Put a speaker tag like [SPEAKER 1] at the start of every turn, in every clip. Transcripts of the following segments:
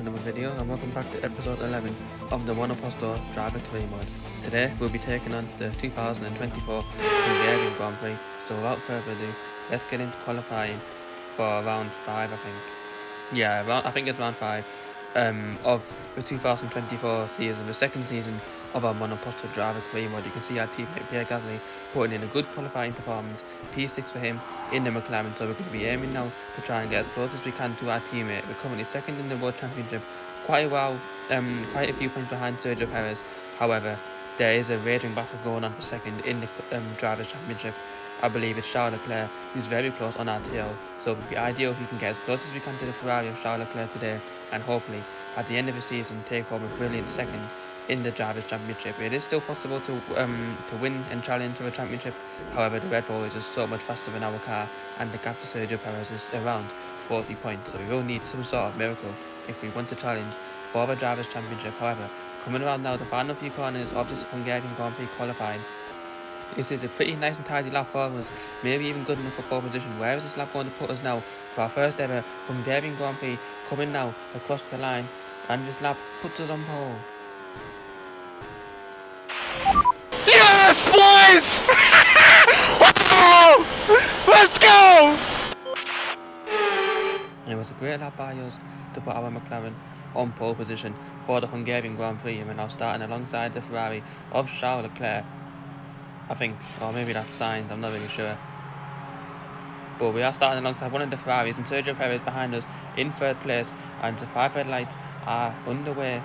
[SPEAKER 1] to another video and welcome back to episode 11 of the Monoposto driver career mode. Today we'll be taking on the 2024 Hungarian Grand Prix, so without further ado, let's get into qualifying for round 5 I think. Yeah, I think it's round 5 of the 2024 season, the second season of our Monoposto driver career mode. You can see our teammate Pierre Gasly putting in a good qualifying performance, P6 for him in the McLaren, so we're going to be aiming now to try and get as close as we can to our teammate. We're currently second in the World Championship, quite a few points behind Sergio Perez. However, there is a raging battle going on for second in the Drivers' Championship. I believe it's Charles Leclerc who's very close on our tail, so it would be ideal if we can get as close as we can to the Ferrari of Charles Leclerc today, and hopefully at the end of the season take home a brilliant second in the Drivers' Championship. It is still possible to win and challenge for a championship. However, the Red Bull is just so much faster than our car, and the gap to Sergio Perez is around 40 points, so we will need some sort of miracle if we want to challenge for the Drivers' Championship. However, coming around now the final few corners of this Hungarian Grand Prix qualifying, this is a pretty nice and tidy lap for us, maybe even good enough for pole position. Where is this lap going to put us now for our first ever Hungarian Grand Prix, coming now across the line, and this lap puts us on pole.
[SPEAKER 2] Yes, boys! Let's go!
[SPEAKER 1] And it was a great lap by us to put our McLaren on pole position for the Hungarian Grand Prix, and we're now starting alongside the Ferrari of Charles Leclerc, I think, or maybe that's Sainz, I'm not really sure. But we are starting alongside one of the Ferraris, and Sergio Perez behind us in third place, and the 5 red lights are underway.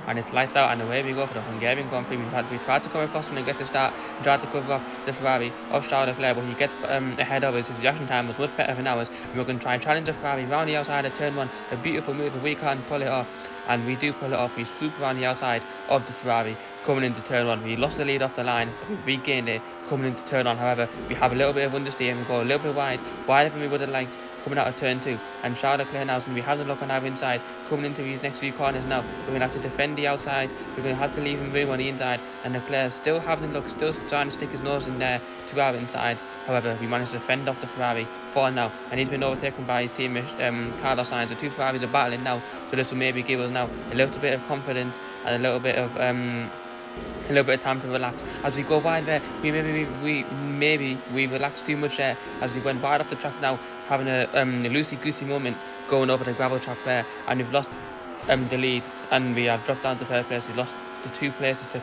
[SPEAKER 1] And it's lights out, and away we go for the Hungarian Grand Prix. We tried to come across an aggressive start and tried to cover off the Ferrari of Charles Leclerc, but he gets ahead of us. His reaction time was much better than ours, and we're going to try and challenge the Ferrari round the outside of turn 1. A beautiful move, but we can't pull it off, and we do pull it off. We swoop around the outside of the Ferrari coming into turn 1. We lost the lead off the line, but we regained it coming into turn 1. However, we have a little bit of understeer, and we go a little bit wider than we would have liked coming out of turn 2, and Charles Leclerc now is going to be having a look on our inside coming into these next few corners. Now we're going to have to defend the outside, we're going to have to leave him room on the inside, and Leclerc still having a look, still trying to stick his nose in there to our inside. However, we managed to fend off the Ferrari for now, and he's been overtaken by his teammate Carlos Sainz. The two Ferraris are battling now, so this will maybe give us now a little bit of confidence and a little bit of time to relax as we go wide there. We relaxed too much there as we went wide off the track now, having a loosey-goosey moment going over the gravel track there, and we've lost the lead, and we have dropped down to third place. We lost the 2 places to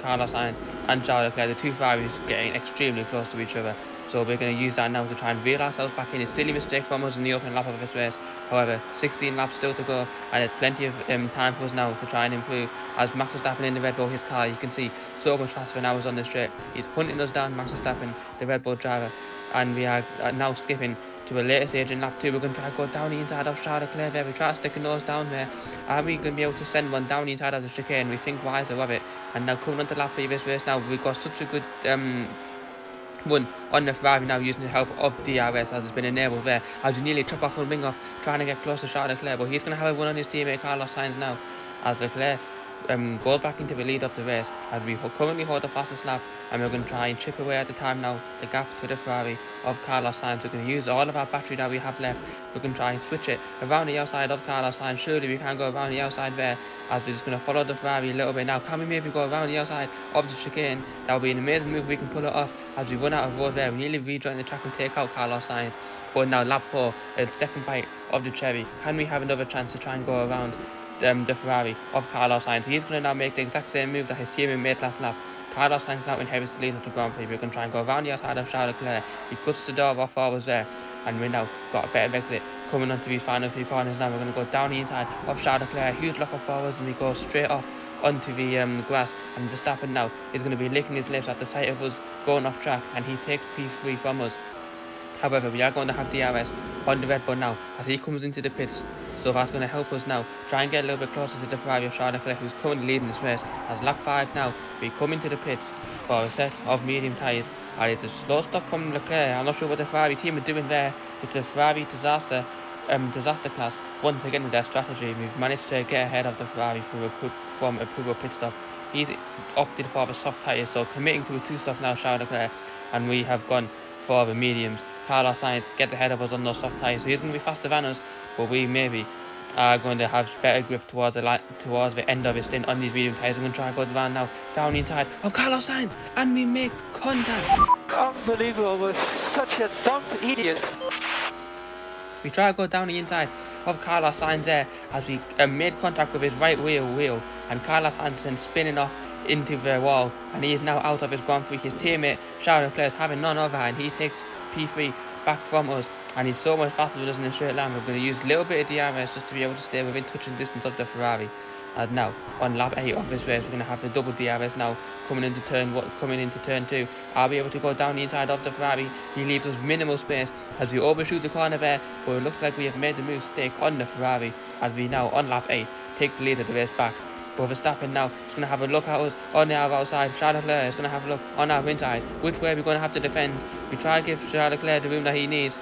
[SPEAKER 1] Carlos Sainz and Charles Leclerc. The two Ferraris getting extremely close to each other, so we're going to use that now to try and reel ourselves back in. A silly mistake from us in the opening lap of this race. However, 16 laps still to go, and there's plenty of time for us now to try and improve. As Max Verstappen in the Red Bull, his car, you can see, so much faster than ours on the straight. He's hunting us down, Max Verstappen, the Red Bull driver, and we are now skipping to a later stage in lap 2. We're going to try to go down the inside of Charles Leclerc there. We try to stick a nose down there. Are we going to be able to send one down the inside of the chicane? We think wiser of it. And now coming on to lap 3 of this race now, we've got such a good run on the Ferrari now, using the help of DRS as it's been enabled there, as we nearly chop off one wing off trying to get close to Charles Leclerc, but he's going to have a run on his teammate Carlos Sainz now as Leclerc goes back into the lead of the race, and we currently hold the fastest lap, and we're going to try and chip away at the time now, the gap to the Ferrari of Carlos Sainz. We're going to use all of our battery that we have left. We're going to try and switch it around the outside of Carlos Sainz. Surely we can go around the outside there, as we're just going to follow the Ferrari a little bit now. Can we maybe go around the outside of the chicane? That would be an amazing move. We can pull it off as we run out of road there. We nearly rejoin the track and take out Carlos Sainz, but now lap 4, the second bite of the cherry. Can we have another chance to try and go around the Ferrari of Carlos Sainz? He's going to now make the exact same move that his teammate made last lap. Carlos Sainz now inherits the lead of the Grand Prix. We're going to try and go around the outside of Charles Leclerc. He cuts the door of our forwards there, and we now got a better exit coming onto these final few corners. Now we're going to go down the inside of Charles Leclerc, huge lock of forwards, and we go straight off onto the grass, and Verstappen now is going to be licking his lips at the sight of us going off track, and he takes P3 from us. However, we are going to have DRS on the Red Bull now as he comes into the pits, so that's going to help us now try and get a little bit closer to the Ferrari of Charles Leclerc, who's currently leading this race. As lap 5 now, we come into the pits for a set of medium tyres, and it's a slow stop from Leclerc. I'm not sure what the Ferrari team are doing there. It's a Ferrari disaster class once again with their strategy. We've managed to get ahead of the Ferrari from a poor pit stop. He's opted for the soft tyres, so committing to a 2-stop now, Charles Leclerc, and we have gone for the mediums. Carlos Sainz gets ahead of us on those soft tyres. So he's going to be faster than us, but we maybe are going to have better grip towards the end of his stint on these medium tyres. I'm going to try and go around now, down inside of Carlos Sainz, and we make contact.
[SPEAKER 3] Unbelievable, such a dumb idiot.
[SPEAKER 1] We try to go down the inside of Carlos Sainz there as we made contact with his right rear wheel, and Carlos Sainz then spinning off into the wall, and he is now out of his Grand Prix. His teammate Charles Leclerc is having none of that, and he takes P3 back from us, and he's so much faster than us in a straight line. We're going to use a little bit of DRS just to be able to stay within touching distance of the Ferrari. And now on lap 8 of this race, we're going to have the double DRS now coming into turn 2. I'll be able to go down the inside of the Ferrari. He leaves us minimal space as we overshoot the corner there, but it looks like we have made the move stake on the Ferrari as we now on lap 8 take the lead of the race back. But Verstappen now is going to have a look at us on our outside. Charles Leclerc is going to have a look on our inside. Which way we're going to have to defend? We try to give Charles Leclerc the room that he needs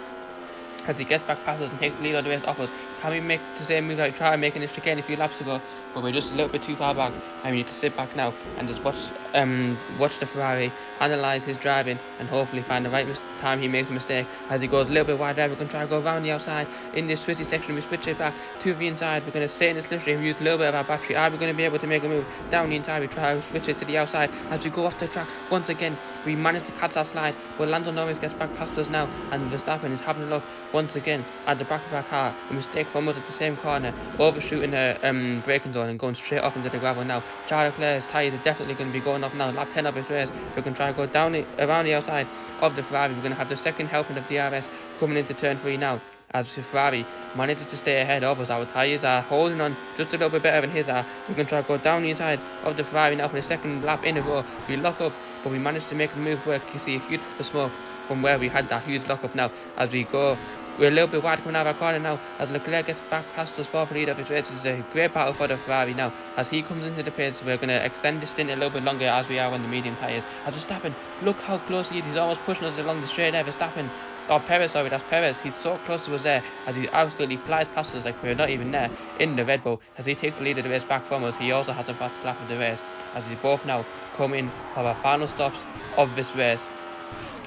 [SPEAKER 1] as he gets back past us and takes the lead of the race off us. Can we make the same move that we tried making this chicane a few laps ago, but we're just a little bit too far back, and we need to sit back now and just watch the Ferrari analyse his driving and hopefully find the right time he makes a mistake. As he goes a little bit wide there, we're going to try to go around the outside in this twisty section. We switch it back to the inside. We're going to stay in the slipstream, use a little bit of our battery. Are we going to be able to make a move down the inside? We try to switch it to the outside as we go off the track once again. We manage to catch our slide, but Lando Norris gets back past us now, and Verstappen is having a look once again at the back of our car. A mistake from us at the same corner, overshooting the braking zone and going straight off into the gravel now. Charles Leclerc's tyres are definitely going to be going off now. Lap 10 of his race, we're going to try to go down around the outside of the Ferrari. We're going to have the second helping of DRS coming into turn 3 now, as the Ferrari manages to stay ahead of us. Our tyres are holding on just a little bit better than his are. We're going to try to go down the inside of the Ferrari now for the second lap in a row. We lock up, but we managed to make the move work. You can see a huge puff of smoke from where we had that huge lock up now as we go. We're a little bit wide coming out of our corner now as Leclerc gets back past us for the lead of his race. This is a great battle for the Ferrari now as he comes into the pits. We're going to extend this stint a little bit longer as we are on the medium tyres. As Verstappen, look how close he is. He's almost pushing us along the straight there. Verstappen, Perez, sorry, that's Perez. He's so close to us there as he absolutely flies past us like we're not even there in the Red Bull as he takes the lead of the race back from us. He also has the fastest lap of the race as we both now come in for our final stops of this race.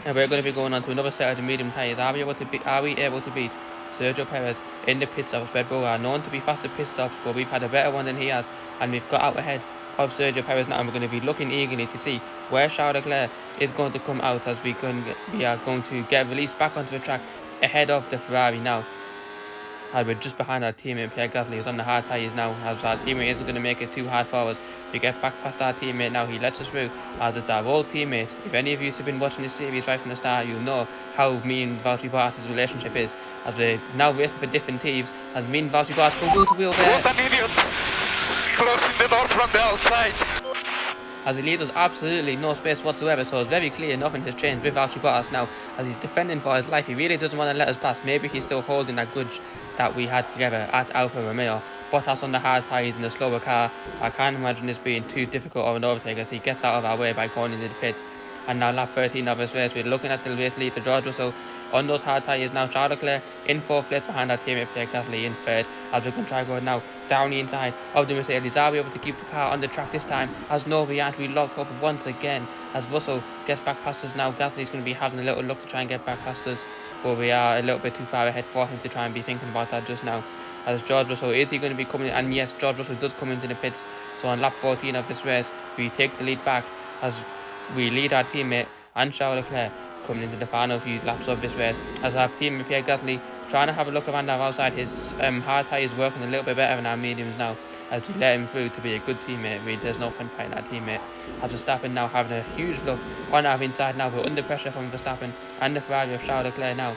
[SPEAKER 1] And we're going to be going on to another set of the medium tyres. Are we able to beat Sergio Perez in the pit stops? Red Bull are known to be faster pit stops, but we've had a better one than he has, and we've got out ahead of Sergio Perez now, and we're going to be looking eagerly to see where Charles Leclerc is going to come out as we are going to get released back onto the track ahead of the Ferrari now. And we're just behind our teammate Pierre Gasly, who's on the hard tyres now, as our teammate isn't going to make it too hard for us. We get back past our teammate now, he lets us through, as it's our old teammate. If any of you have been watching this series right from the start, you'll know how me and Valtteri Bottas' relationship is, as we're now racing for different teams, as me and Valtteri Bottas go wheel to wheel there.
[SPEAKER 2] What an idiot! Closing the door from the outside.
[SPEAKER 1] As he leaves us absolutely no space whatsoever, so it's very clear nothing has changed with Valtteri Bottas now, as he's defending for his life. He really doesn't want to let us pass. Maybe he's still holding that grudge that we had together at Alfa Romeo. Bottas on the hard tyres in the slower car. I can't imagine this being too difficult of an overtake as he gets out of our way by going into the pits. And now lap 13 of his race, we're looking at the race lead to George Russell on those hard tyres now. Charles Leclerc in 4th place behind our teammate Pierre Gasly in 3rd, as we can try going now down the inside of the Mercedes. Are we able to keep the car on the track this time? As no, we aren't. We lock up once again as Russell gets back past us now. Gasly's going to be having a little look to try and get back past us, but we are a little bit too far ahead for him to try and be thinking about that just now. As George Russell, is he going to be coming in? And yes, George Russell does come into the pits. So on lap 14 of this race, we take the lead back as we lead our teammate and Charles Leclerc coming into the final few laps of this race. As our teammate Pierre Gasly trying to have a look around our outside, his hard tyres working a little bit better than our mediums now, as we let him through to be a good teammate. Really, there's no point fighting our teammate. As Verstappen now having a huge look on our inside now, we're under pressure from Verstappen and the Ferrari of Charles Leclerc now.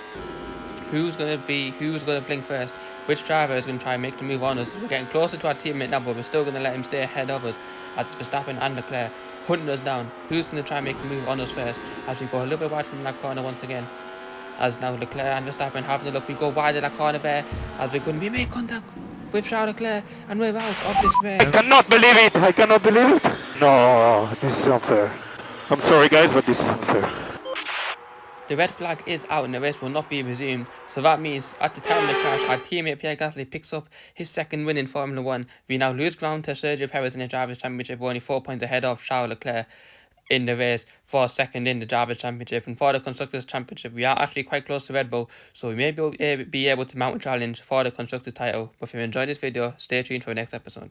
[SPEAKER 1] Who's going to blink first? Which driver is going to try and make the move on us? We're getting closer to our teammate now, but we're still going to let him stay ahead of us as Verstappen and Leclerc hunting us down. Who's going to try and make the move on us first? As we go a little bit wide from that corner once again. As now Leclerc and Verstappen having a look, we go wide of that corner there as we couldn't be make contact with Charles Leclerc and we're out of this race.
[SPEAKER 2] I cannot believe it! I cannot believe it! No, this is unfair. I'm sorry guys, but this is unfair.
[SPEAKER 1] The red flag is out and the race will not be resumed, so that means at the time of the crash, our teammate Pierre Gasly picks up his second win in Formula 1. We now lose ground to Sergio Perez in the Drivers' Championship, we're only 4 points ahead of Charles Leclerc. in the race for second in the Drivers' Championship. And for the Constructors' Championship, we are actually quite close to Red Bull, so we may be able to mount a challenge for the Constructors' title. But if you enjoyed this video, stay tuned for the next episode.